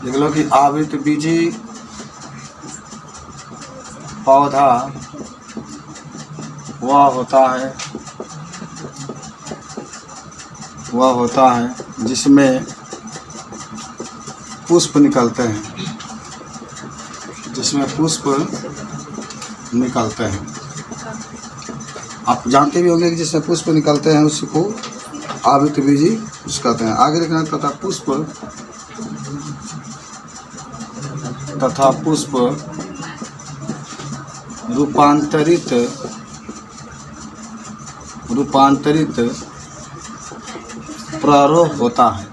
लिख लो कि आवृतबीजी पौधा वह होता है जिसमें पुष्प निकलते हैं, आप जानते भी होंगे कि जिसमें पुष्प निकलते हैं उसको आवृतबीजी कहते हैं। आगे लिखना तथा पुष्प रूपांतरित प्रारोह होता है।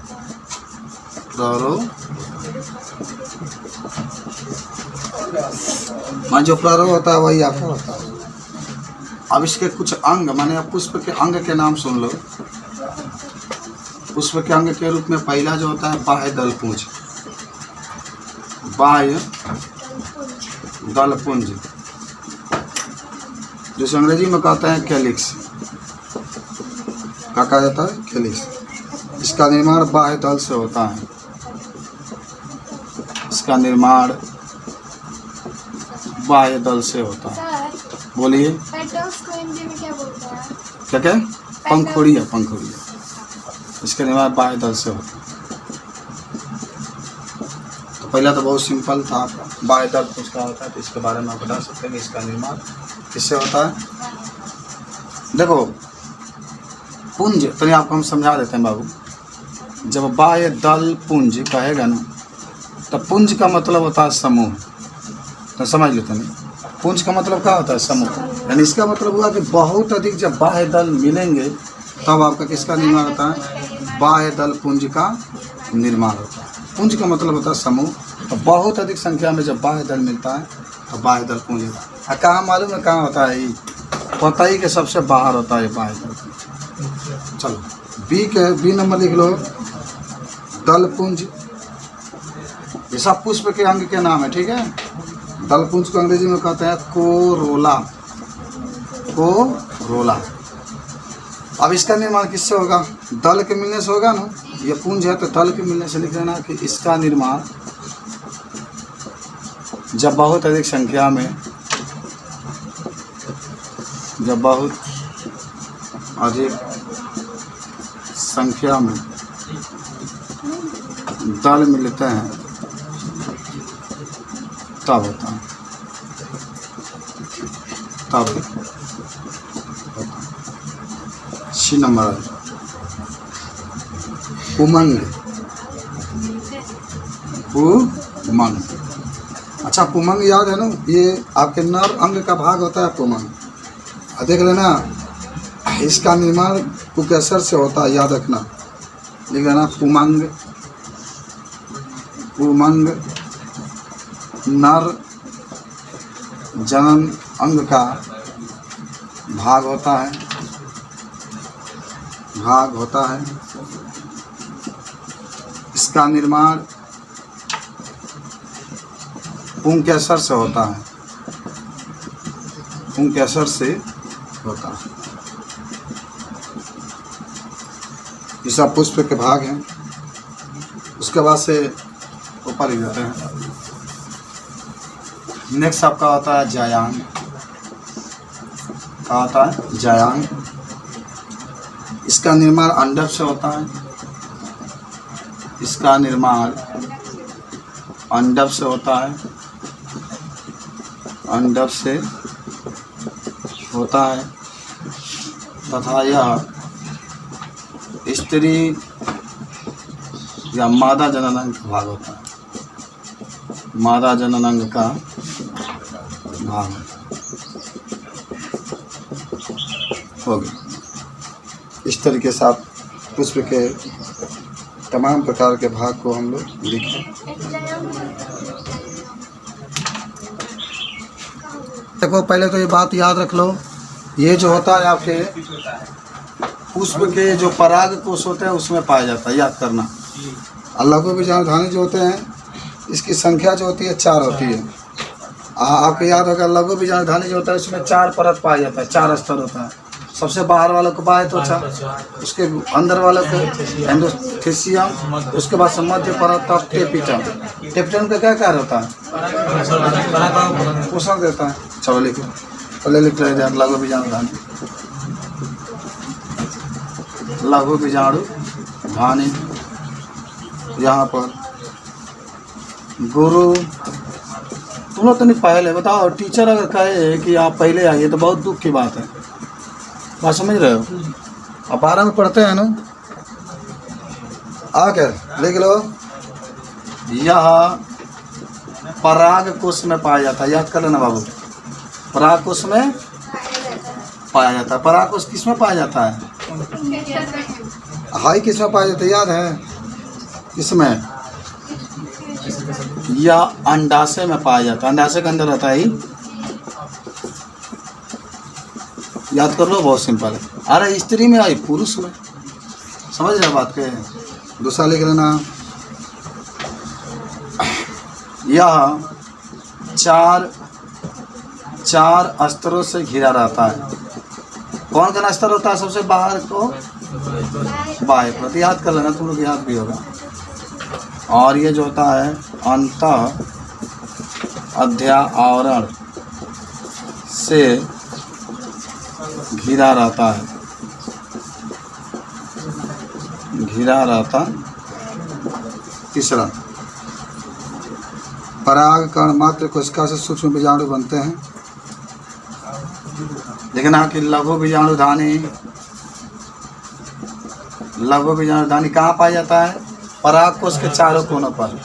जो प्रारोह होता है वही आपका होता है। अब इसके कुछ अंग माने आप पुष्प के अंग के नाम सुन लो। पुष्प के अंग के रूप में पहला जो होता है बाह्य दलपुंज, जिसे अंग्रेजी में कहते हैं कैलिक्स। क्या कहा जाता है? कैलिक्स। इसका निर्माण बाह्य दल से होता है। बोलिए क्या? पंखुड़िया। इसका निर्माण बाह्य दल से होता है। तो पहला तो बहुत सिंपल था, बाह्य दल पुंज का होता है, तो इसके बारे में आप बता सकते हैं कि इसका निर्माण किससे होता है। देखो पुंज तो आपको हम समझा देते हैं बाबू। जब बाह्य दल पुंज कहेगा ना तो पुंज का मतलब होता है समूह। तो समझ लेते हैं पुंज का मतलब क्या होता है? समूह। यानी इसका मतलब हुआ कि बहुत अधिक जब बाह्य दल मिलेंगे तब आपका किसका निर्माण होता है? बाह्य दल पुंज का निर्माण होता है। पुंज का मतलब होता है समूह। तो बहुत अधिक संख्या में जब बाह्य दल मिलता है तो बाह्य दल पुंज होता है। कहाँ मालूम है कहाँ होता है? पतई के सबसे बाहर होता है बाह्य दल। चलो बी नंबर लिख लो, दलपुंज। ये सब पुष्प के अंग के नाम है, ठीक है। दलपुंज को अंग्रेजी में कहते हैं कोरोला। अब इसका निर्माण किससे होगा? दल के मिलने से होगा ना। ये पुंज है तो दल के मिलने से लिख देना कि इसका निर्माण जब बहुत अधिक संख्या में दल मिलते हैं तब होता है। सी नंबर पुमंग। अच्छा पुमंग याद है ना? ये आपके नर अंग का भाग होता है पुमंग। देख लेना इसका निर्माण कुकेसर से होता है, याद रखना। लिख लेना पुमंग नर जनन अंग का भाग होता है। इसका निर्माण पुंकेसर से होता है। ये सब पुष्प के भाग हैं। उसके बाद से ऊपर लिख जाते हैं। नेक्स्ट आपका होता है जायांग। इसका निर्माण अंडक से होता है। तथा यह स्त्री या मादा जननांग का भाग होता है। हो गया। इस तरीके से आप पुष्प के तमाम प्रकार के भाग को हम लोग लिखें। देखो पहले तो ये बात याद रख लो, ये जो होता है आपके पुष्प के जो पराग कोष होते हैं उसमें पाया जाता है, याद करना। लघु बीजाणुधानी जो होते हैं इसकी संख्या जो होती है 4 होती है। आपको याद होगा लघु बीजाणुधानी जो होता है उसमें 4 परत पाया जाता है, 4 स्तर होता है। सबसे बाहर वालों को बाह्य त्वचा, उसके अंदर वालों को एंडोथेसियम, उसके बाद से मध्य परत, तब टेपिटम। टेपिटम का क्या कार्य होता है? पोषण देता है। चलो लिखो, पहले लिख रहे थे लघु बीजाणु धानी। लघु बीजाणु धानी यहाँ पर गुरु। तुम लोग तो नहीं पहले बताओ, टीचर अगर कहे कि आप पहले आइए तो बहुत दुख की बात है। बात समझ रहे हो? आप 12 में पढ़ते हैं ना? आके लिख लो, यह पराग कोश में पाया जाता है। याद कर लेना बाबू, पराग कोश में पाया जाता है। पराग कोश किस में पाया जाता है? हाई किस में पाया जाता है? याद है किसमें? या अंडाशय में पाया जाता है। अंडाशय के अंदर रहता है ही। याद कर लो, बहुत सिंपल है। अरे स्त्री में आई, पुरुष में। समझ रहे बात के? दूसरा लिख लेना, यह चार स्तरों से घिरा रहता है। कौन सा स्तर होता है? सबसे बाहर को बाह्य परत। याद कर लेना, तुम लोग याद भी होगा। और ये जो होता है अंतः अध्यावरण से घिरा रहता है। घिरा रहता। तीसरा, परागकण मात्र कोशिका से सूक्ष्म बीजाणु बनते हैं। देखना कि लघु बीजाणु धानी, लघु बीजाणु धानी कहाँ पाया जाता है? पराग कोश के चारों कोनों पर।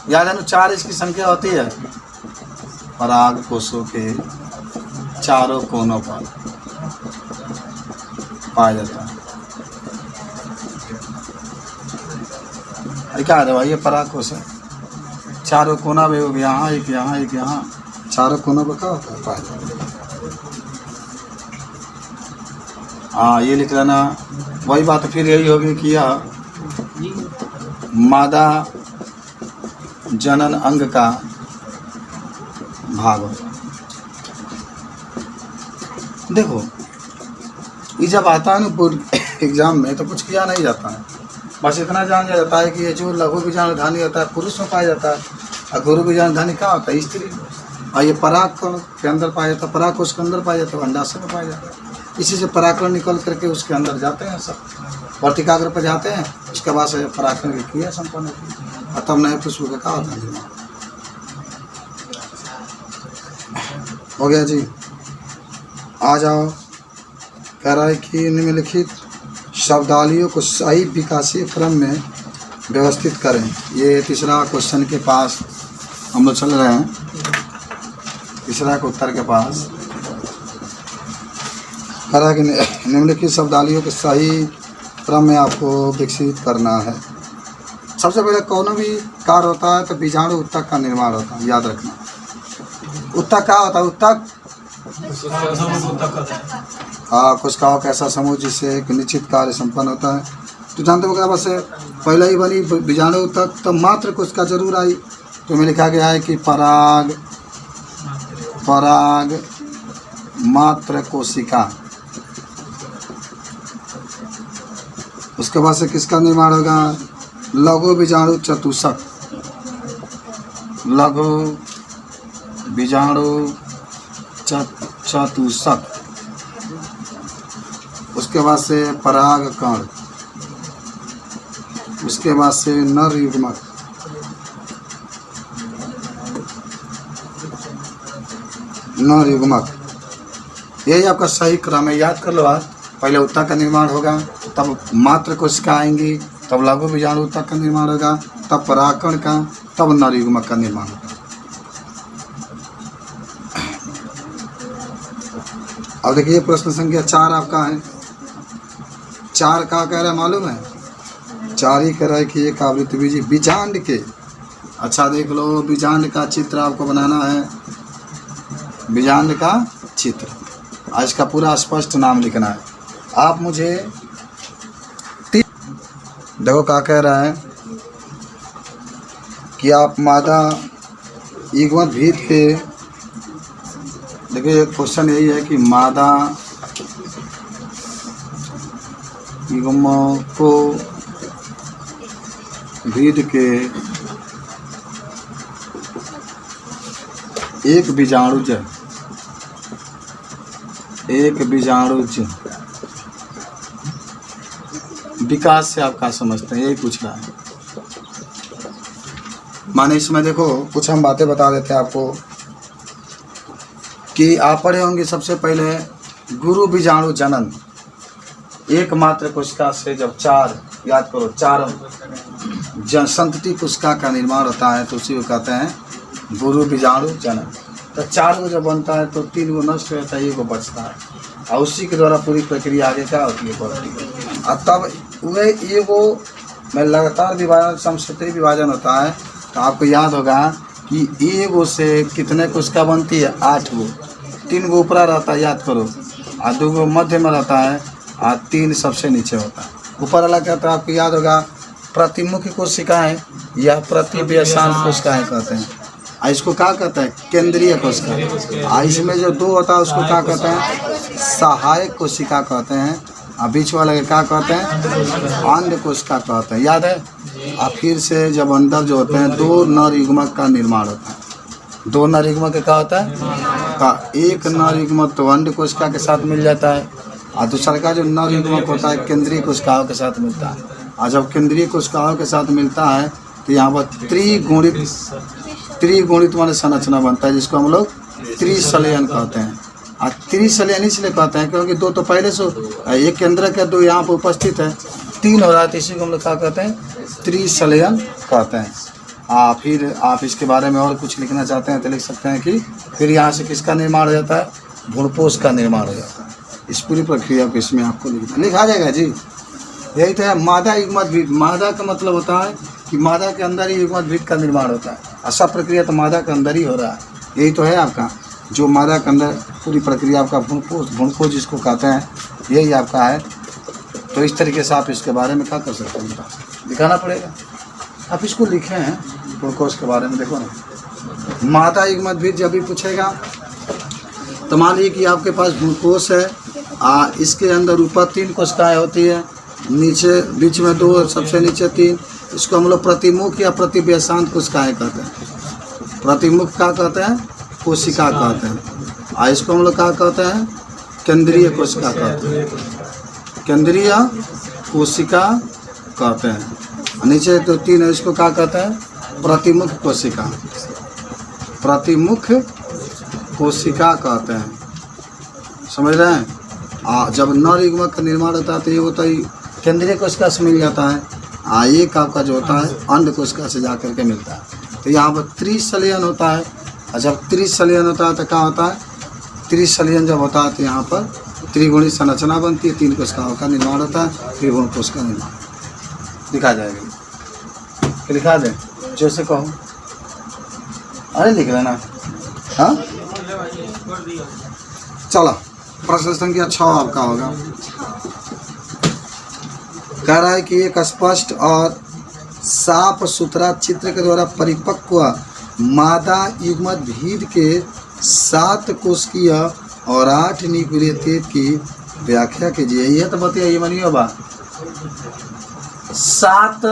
याद है ना, 4 इसकी संख्या होती है। पराग कोशों के चारों कोनों पर पाया जाता है। क्या है भाई? ये पराग कोश है। चारों कोना में, यहाँ एक यहाँ एक यहाँ, चारों कोनों पर क्या होता है? पाया जाता है। हाँ, ये लिख लेना। वही बात फिर यही होगी कि यह मादा जनन अंग का भाग होता है। देखो, ये जब आता है ना एग्जाम में, तो कुछ किया नहीं जाता है। बस इतना जान जाता है कि ये जो लघु बीजाणु धानी होता है पुरुष में पाया जाता है, और गुरु बीजाणु धानी क्या होता है? स्त्री। और ये परागकण के अंदर पाया जाता है, पराग कोश के अंदर पाया जाता है, अंडाशय में पाया जाता है। इसी से परागकण निकल करके उसके अंदर जाते हैं, सब वर्तिकाग्र पर जाते हैं। उसके बाद से परागकण की क्रिया संपन्न होती है, और तब नए पुष्प का क्या होता है? हो गया जी। आ जाओ, कह रहा है कि निम्नलिखित शब्दावलियों को सही विकासीय क्रम में व्यवस्थित करें। ये तीसरा क्वेश्चन के पास हम लोग चल रहे हैं, तीसरा के उत्तर के पास। कह रहा है कि निम्नलिखित शब्दावलियों के सही क्रम में आपको विकसित करना है। सबसे पहले कौन भी कार्य होता है तो बीजाणु उत्तक का निर्माण होता है। याद रखना, उत्तक क्या होता है? उत्तक कोशिकाओं का ऐसा समूह जिससे एक निश्चित कार्य संपन्न होता है। तो जानते हो क्या? बस पहले ही बनी बीजाणु तक तो मात्र कोशिका जरूर आई। तो में लिखा गया है कि पराग मात्र कोशिका। उसके बाद से किसका निर्माण होगा? लघु बीजाणु चतुष्क। लघु बीजाणु चतुष्क। उसके बाद से परागकण, उसके बाद से नर युग्मक, नर युग्मक। यही आपका सही क्रम है। याद कर लो आज। पहले उत्तक का निर्माण होगा, तब मात्र कोशिका आएंगी, तब लघु बीजाणु उत्तक का निर्माण होगा, तब परागकण का, तब नर युग्मक का निर्माण होगा। अब देखिए प्रश्न संख्या 4 आपका है। 4 का कह रहा है मालूम है? 4 ही कह रहा है कि एक आवृत्ति बीजी बीजांड के। अच्छा देख लो, बीजांड का चित्र आपको बनाना है। बीजांड का चित्र, आज का पूरा स्पष्ट नाम लिखना है। आप मुझे देखो क्या कह रहा है कि आप मादा युग्मक भीत के। देखिए क्वेश्चन यही है कि मादा युग्मको भीद के एक बीजाणुज विकास से आप क्या समझते हैं, यही पूछ रहा है। माने इसमें देखो कुछ हम बातें बता देते हैं आपको कि आप पढ़े होंगे सबसे पहले गुरु बीजाणु जनन, एकमात्र कोशिका से जब चार, याद करो, चार संतति कोशिका का निर्माण होता है तो उसी को कहते हैं गुरु बीजाणु जनन। तो चार को जब बनता है तो तीन को नष्ट हो जाता है, एक को बचता है और उसी के द्वारा पूरी प्रक्रिया आगे क्या होती है, बढ़ती है। और तब वह ये वो में लगातार विभाजन, समसूत्री विभाजन होता है। तो आपको याद होगा कि एगो से कितने कोशिका बनती है, 8 गो, 3 गो ऊपरा रहता है, याद करो, और 2 गो मध्य में रहता है और 3 सबसे नीचे होता है। ऊपर वाला कहता है, आपको याद होगा, प्रतिमुखी कोशिकाएं या प्रतिव्यसान कोशिकाएं कहते हैं। और इसको क्या कहते हैं, केंद्रीय कोशिका। और इसमें जो 2 होता है उसको क्या कहते हैं, सहायक कोशिका कहते हैं। और बीच वाले के क्या कहते हैं, अंड कोशिका कहते हैं, याद है। और फिर से जब अंदर जो होते हैं 2 नर युग्मक का निर्माण होता है। 2 नर युग्मक क्या होता है, का एक नर युग्मक तो अंड कोशिका के साथ मिल जाता है और दूसरा का जो नर युग्मक होता है केंद्रीय कोशिकाओं के साथ मिलता है। और जब केंद्रीय कोशिकाओं के साथ मिलता है तो यहाँ पर त्रिगुणित वाले संरचना बनता है, जिसको हम लोग त्रिसलयन कहते हैं। और त्रिसलयन इसलिए कहते हैं क्योंकि 2 तो पहले से, एक केंद्र के 2 यहाँ पर उपस्थित है, 3 हो रहा है, तो इसी को हम लोग क्या कहते हैं, त्रिसलयन कहते हैं। फिर आप इसके बारे में और कुछ लिखना चाहते हैं तो लिख सकते हैं कि फिर यहाँ से किसका निर्माण हो जाता है, भ्रूणपोष का निर्माण हो जाता है। इस पूरी प्रक्रिया को इसमें आपको लिखा जाएगा जी। यही तो है मादा युग्मद्वीप। मादा का मतलब होता है कि मादा के अंदर ही युग्मद्वीप का निर्माण होता है, और सब प्रक्रिया तो मादा के अंदर ही हो रहा है। यही तो है आपका जो मादा के अंदर पूरी प्रक्रिया आपका भ्रूणपोष जिसको कहते हैं, यही आपका है। तो इस तरीके से आप इसके बारे में क्या कर सकते हैं, दिखाना पड़ेगा। आप इसको लिखे हैं भ्रूणकोष के बारे में, देखो ना, मादा युग्मद्वीप जब भी पूछेगा तो मान लीजिए कि आपके पास भ्रूणकोष है, इसके अंदर ऊपर 3 कोशिकाएं होती है, नीचे बीच में 2, सबसे नीचे 3। इसको हम लोग प्रतिमुख या प्रतिव्यसांत कोशिकाएं कहते हैं। प्रतिमुख क्या कहते हैं, कोशिका कहते हैं। और इसको हम लोग क्या कहते हैं, केंद्रीय कोशिका कहते हैं, केंद्रीय कोशिका कहते हैं। नीचे तो 3 है, इसको क्या कहते हैं, प्रतिमुख कोशिका, प्रतिमुख कोशिका कहते हैं, समझ रहे हैं। जब नर युग्मक का निर्माण होता है तो ये होता है केंद्रीय कोशिका से मिल जाता है, एक आपका जो होता है अंड कोशिका से जा करके मिलता है। तो यहाँ पर त्रिसलयन होता है, और जब त्रिसलयन होता है तो क्या होता है, त्रिसलयन जब होता है तो यहाँ पर त्रिगुणित संरचना बनती है, 3 कोशिकाओं का निर्माण होता है, त्रिभुवन कोश का निर्माण लिखा जाएगा। लिखा दें जैसे कहो, अरे लिख लेना। हाँ चलो, प्रश्न संख्या 6 आपका होगा। कह रहा है कि एक स्पष्ट और साफ सुथरा चित्र के द्वारा परिपक्व मादा युग्मद्वीप के 7 कोशिकीय और 8 न्यूक्लियेटेड की व्याख्या कीजिए। यह तो बताइए, ये मानिए बात 7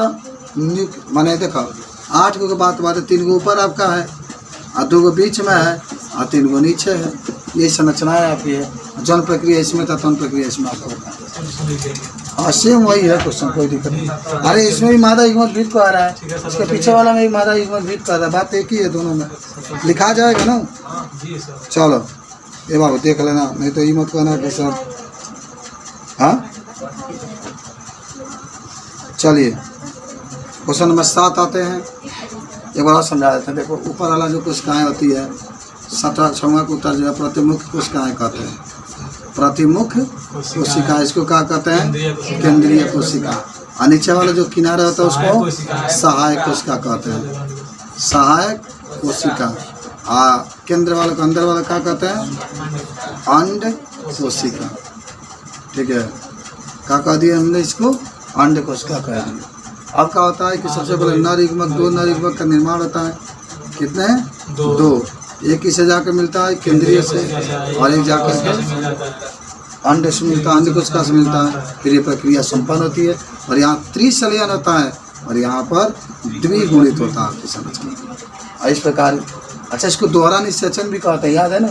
माने देखो 8 गो के बात 3 गो ऊपर आपका है और 2 गो बीच में है और 3 गो नीचे है। ये संरचना है आपकी है। जन प्रक्रिया इसमें था, तन प्रक्रिया इसमें आपको होता है। हाँ सेम वही है क्वेश्चन, कोई दिक्कत नहीं। अरे इसमें भी मादा युग्मद्वीप को आ रहा है, उसके पीछे वाला में भी मादा युग्मद्वीप का आ रहा है, बात एक ही है, दोनों में लिखा जाएगा ना। चलो ये बाबू देख लेना, नहीं तो ये मत कहना कि सर। हाँ चलिए क्वेश्चन नंबर 7 आते हैं। एक बार समझा देते हैं। देखो ऊपर वाला जो कोशिकाएँ होती है 17 6वां का उत्तर जो है प्रतिमुख कोशिकाएँ कहते हैं। प्रतिमुख कोशिका, इसको क्या कहते हैं, केंद्रीय कोशिका। और नीचे वाला जो किनारा होता है उसको सहायक कोशिका कहते हैं, सहायक कोशिका। केंद्र वाले को अंदर वाला क्या कहते हैं, अंड कोशिका। ठीक है, क्या कह दिया हमने, इसको अंड कोशिका कह दिया। अब क्या होता है कि सबसे पहले नर युग्मक, 2 नर युग्मक का निर्माण होता है। कितने, 2। एक इसे जाकर मिलता है केंद्रीय से और एक जाकर के अंड से मिलता है, अंड कोशिका से मिलता है, फिर ये प्रक्रिया संपन्न होती है और यहाँ त्रिसंलयन होता है और यहाँ पर द्विगुणित होता है आपकी संरचना। इस प्रकार अच्छा इसको दोहरा निषेचन भी कहते हैं, याद है ना?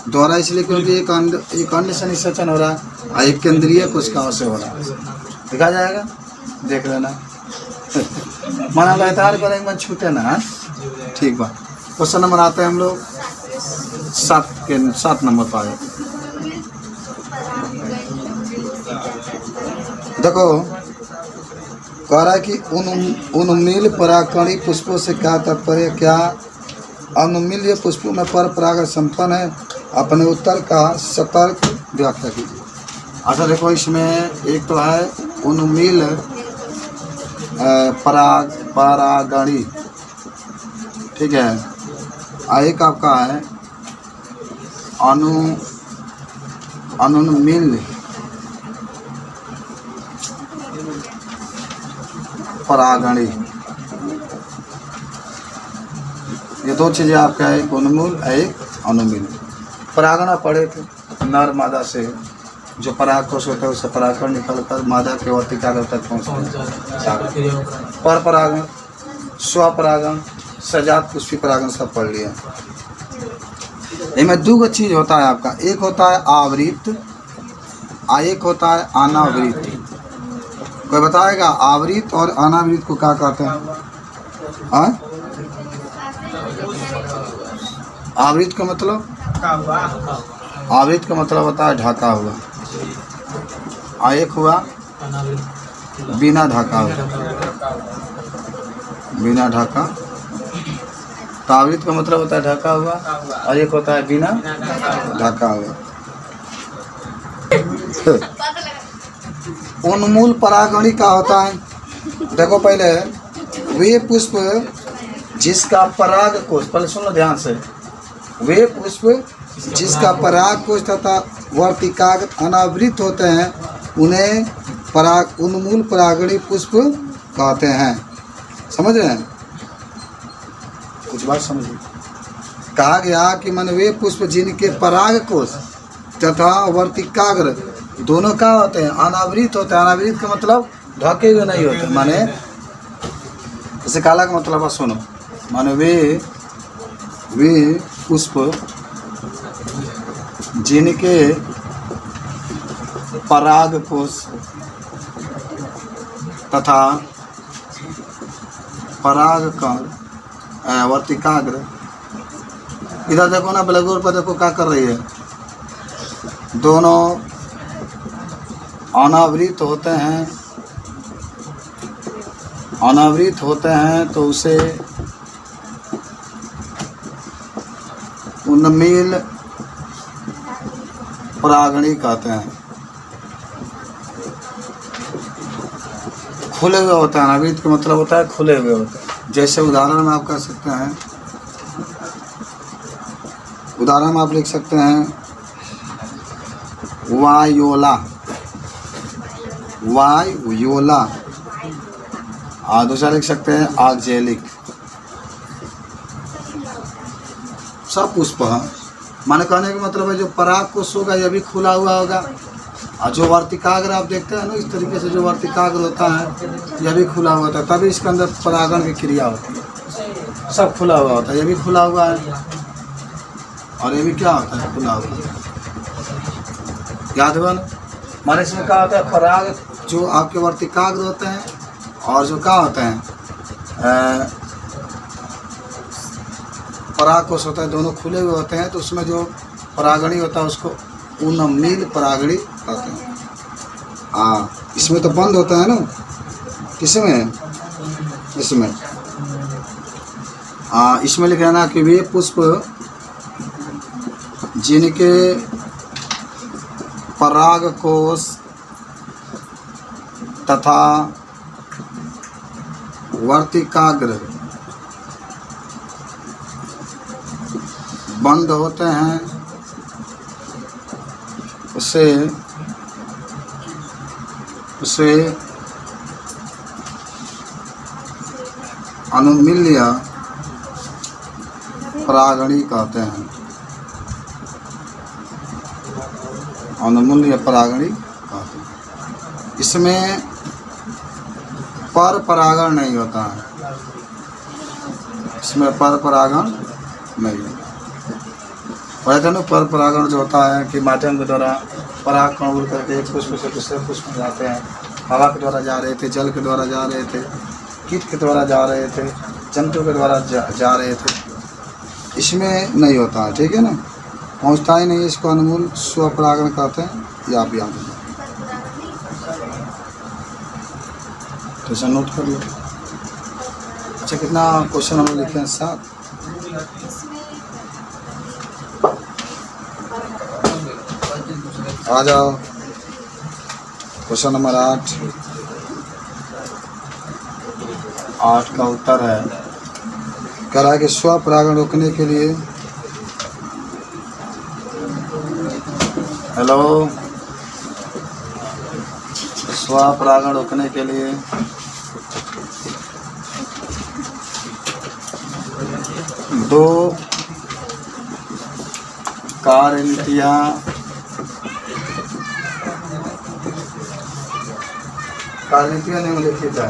दोहरा इसलिए क्योंकि एक अंड से निषेचन हो रहा है और एक केंद्रीय कोशिकाओं से हो रहा है। देखा जाएगा, देख लेना। माना लगातार करेंगे मन छूटे ना। ठीक बा, क्वेश्चन नंबर आते हैं हम लोग 7 नंबर पर आए। देखो कह रहा है कि उन्मील परागकणी पुष्पों से क्या तात्पर्य, क्या अनुमील्य पुष्पों में पर परागण संपन्न है? अपने उत्तर का सतर्क व्याख्या कीजिए। अच्छा देखो इसमें एक तो है उन्मील परागणी, ठीक है, एक आपका है अनुमील परागणी। ये दो चीज़ें आपका है, एक उन्मूल एक अनुमील। परागण पढ़े थे, नर मादा से जो पराग कोश होता है उससे परागण निकलकर मादा के वर्तिकाग्र तक पहुँचता है। पर परागण, स्वपरागण, सजात पुष्पी परागण सब पढ़ लिया। इनमें दो चीज़ होता है आपका, एक होता है आवृत और एक होता है अनावृत। कोई बताएगा आवृत और अनावृत को क्या कहते हैं? आवृत का मतलब, आवृत का मतलब होता है ढका हुआ, और एक हुआ बिना ढका हुआ, बिना ढका। तो आवृत का मतलब होता है ढका हुआ और एक होता है बिना ढका हुआ। उन्मूल परागणी का होता है, देखो पहले वे पुष्प जिसका पराग कोश, पहले सुनो ध्यान से, वे पुष्प जिसका पराग कोश तथा वर्तिकाग्र अनावृत होते हैं उन्हें उन्मूल परागणी पुष्प कहते हैं। समझ रहे हैं? कुछ बात समझिए। कहा गया कि मन वे पुष्प जिनके पराग कोश तथा वर्तिकाग्र दोनों क्या होते हैं? अनावृत होते हैं। अनावृत का मतलब ढके हुए नहीं होते, माने जैसे काला का मतलब सुनो, माने वे पुष्प जिनके पराग कोश तथा पराग का वर्तिकाग्र, इधर देखो ना ब्लैक बोर्ड पर देखो क्या कर रही है, दोनों अनावृत होते हैं, अनावृत होते हैं तो उसे उन्मील परागणी कहते हैं। खुले हुए होते हैं, अनावृत का मतलब होता है खुले हुए होते हैं। जैसे उदाहरण में आप कह सकते हैं, उदाहरण में आप लिख सकते हैं वायोला, वायोला, और दूसरा लिख सकते हैं आर्जेलिक। सब पुष्प है, माने कहने का मतलब है जो पराग कोश होगा यह भी खुला हुआ होगा, और जो वर्तिकाग्र आप देखते हैं ना इस तरीके से जो वर्तिकाग्र होता है यह भी खुला हुआ होता है, तभी इसके अंदर परागण की क्रिया होती है। सब खुला हुआ होता है, यह भी खुला हुआ है और ये भी क्या होता है? खुला हुआ। याद हुआ ना? माने इसमें क्या होता है? पराग जो आपके वर्तिकाग्र होते हैं और जो क्या होते हैं पराग कोश होता है, दोनों खुले हुए होते हैं, तो उसमें जो परागणी होता है उसको उन्मील परागणी कहते हैं। हाँ, इसमें तो बंद होता है ना, किसमें? इसमें। हाँ, इसमें लिख लेना कि वे पुष्प जिनके पराग कोश तथा वर्तिकाग्र बंद होते हैं उसे अनुमील्य परागणी कहते हैं। अनमूल या परागणी कहते हैं। इसमें पर परागण नहीं होता है, इसमें पर परागण नहीं होता। वैसे ना पर परागण जो होता है कि माध्यम के द्वारा पराग कण उड़ करके एक पुष्प से दूसरे पुष्प में जाते हैं, हवा के द्वारा जा रहे थे, जल के द्वारा जा रहे थे, कीट के द्वारा जा रहे थे, जंतु के द्वारा जा रहे थे, इसमें नहीं होता है। ठीक है ना, पहुँचता ही नहीं, इसको अनमूल स्वपरागण कहते हैं। ये आप याद रखें, तो इसे नोट कर लो। अच्छा, कितना क्वेश्चन हम लिखे हैं? 7। आ जाओ, क्वेश्चन नंबर 8। 8 का उत्तर है, कह रहा है कि स्वपरागण रोकने के लिए, हेलो, स्वपरागण रोकने के लिए दो कार्यनीतियाँ निम्नलिखित है।